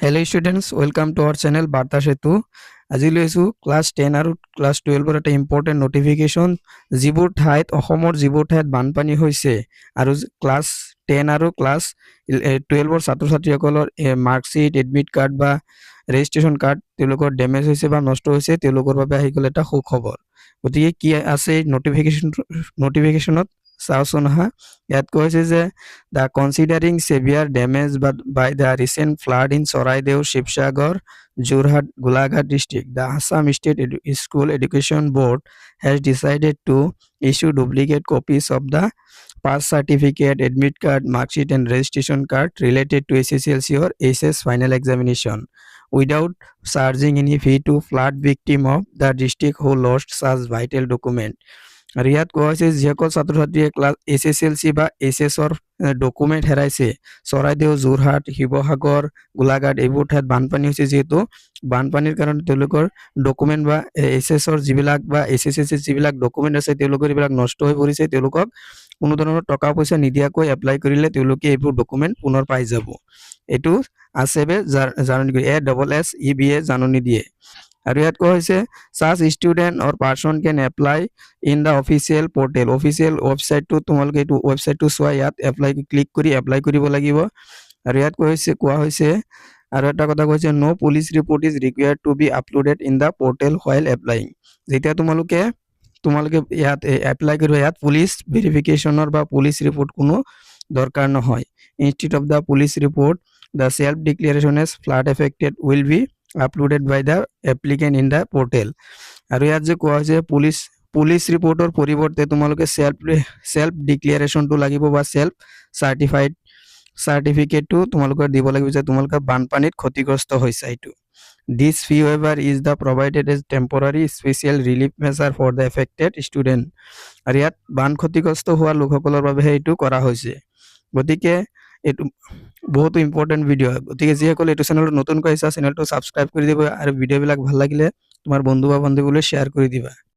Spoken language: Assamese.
Hello students, welcome to our channel Barta Setu. আজি লৈছো ক্লাছ 10 আৰু ক্লাছ 12 ৰ এটা ইম্পৰ্টেন্ট নটিফিকেশন যিবোৰ ঠাইত অসমৰ যিবোৰ ঠাইত বানপানী হৈছে আৰু ক্লাছ 10 আৰু ক্লাছ 12 ৰ ছাত্ৰ-ছাত্ৰীসকলৰ মাৰ্কশিট এডমিট কাৰ্ড বা ৰেজিষ্ট্ৰেচন কাৰ্ড তেওঁলোকৰ ড্যামেজ হৈছে বা নষ্ট হৈছে তেওঁলোকৰ বাবে আহি গ'ল এটা সুখবৰ গতিকে কি আছে নটিফিকেশনত চাওচোন হা ইয়াত কৈছে যে the considering severe damage by the recent flood in Soraideo, Shivsagar, Jorhat, Golaghat district, the Assam State School Education Board has decided to issue duplicate copies of the pass certificate, admit card, marksheet and registration card related to SSLC or SS final examination without charging any fee to flood victim of the district who lost such vital document. আৰু ইয়াত কোৱা হৈছে যিসকল ছাত্ৰ ছাত্ৰীয়ে ক্লাছ SSLC বা SSৰ ডকুমেণ্ট হেৰাইছে চৰাইদেউ যোৰহাট শিৱসাগৰ গোলাঘাট এইবোৰ ঠাইত বানপানী হৈছে যিহেতু বানপানীৰ কাৰণে তেওঁলোকৰ ডকুমেণ্ট বা SSৰ যিবিলাক বা SSLC যিবিলাক ডকুমেণ্ট আছে তেওঁলোকৰ এইবিলাক নষ্ট হৈ পৰিছে তেওঁলোকক কোনো ধৰণৰ টকা পইচা নিদিয়াকৈ এপ্লাই কৰিলে তেওঁলোকে এইবোৰ ডকুমেণ্ট পুনৰ পাই যাব এইটো ASEBে জাননী দিয়ে ASSEBয়ে জাননী দিয়ে আৰু ইয়াত কোৱা হৈছে such student or person can apply in the official portal official website to তোমালোকে এইটো ওয়েবসাইটটো চোৱা ইয়াত এপ্লাই ক্লিক কৰি এপ্লাই কৰিব লাগিব আৰু ইয়াত কোৱা হৈছে আৰু এটা কথা কৈছে no police report is required to be uploaded in the portal while applying যেতিয়া তোমালোকে ইয়াত এপ্লাই কৰিব ইয়াত পুলিশ ভেৰিফিকেশনৰ বা পুলিশ ৰিপোৰ্ট কোনো দৰকাৰ নহয় instead of the police report the self declaration as flood affected will be uploaded by the applicant in the portal আৰু ইয়াত যে কোৱা হৈছে পুলিশ ৰিপৰ্টৰ পৰিৱৰ্তে তোমালোকে সেলফ ডিক্লাৰেশনটো লাগিব বা সেলফ সাৰ্টিফিকেটটো তোমালোকৰ দিব লাগিব যে তোমালোকে বানপানীত ক্ষতিগ্ৰস্ত হৈছে এইটো this fee waiver is the provided as temporary special relief measure for the affected student আৰু ইয়াত বান ক্ষতিগ্ৰস্ত হোৱা লোকসকলৰ বাবে এইটো কৰা হৈছে গতিকে এইটো বহুত ইম্পৰ্টেন্ট ভিডিও গতিকে যিসকল এইটো চেনেলত নতুনকৈ আহিছা চেনেলটো সাবস্ক্ৰাইব কৰি দিব আৰু ভিডিওবিলাক ভাল লাগিলে তোমাৰ বন্ধু বা বান্ধৱীলৈ শ্বেয়াৰ কৰি দিবা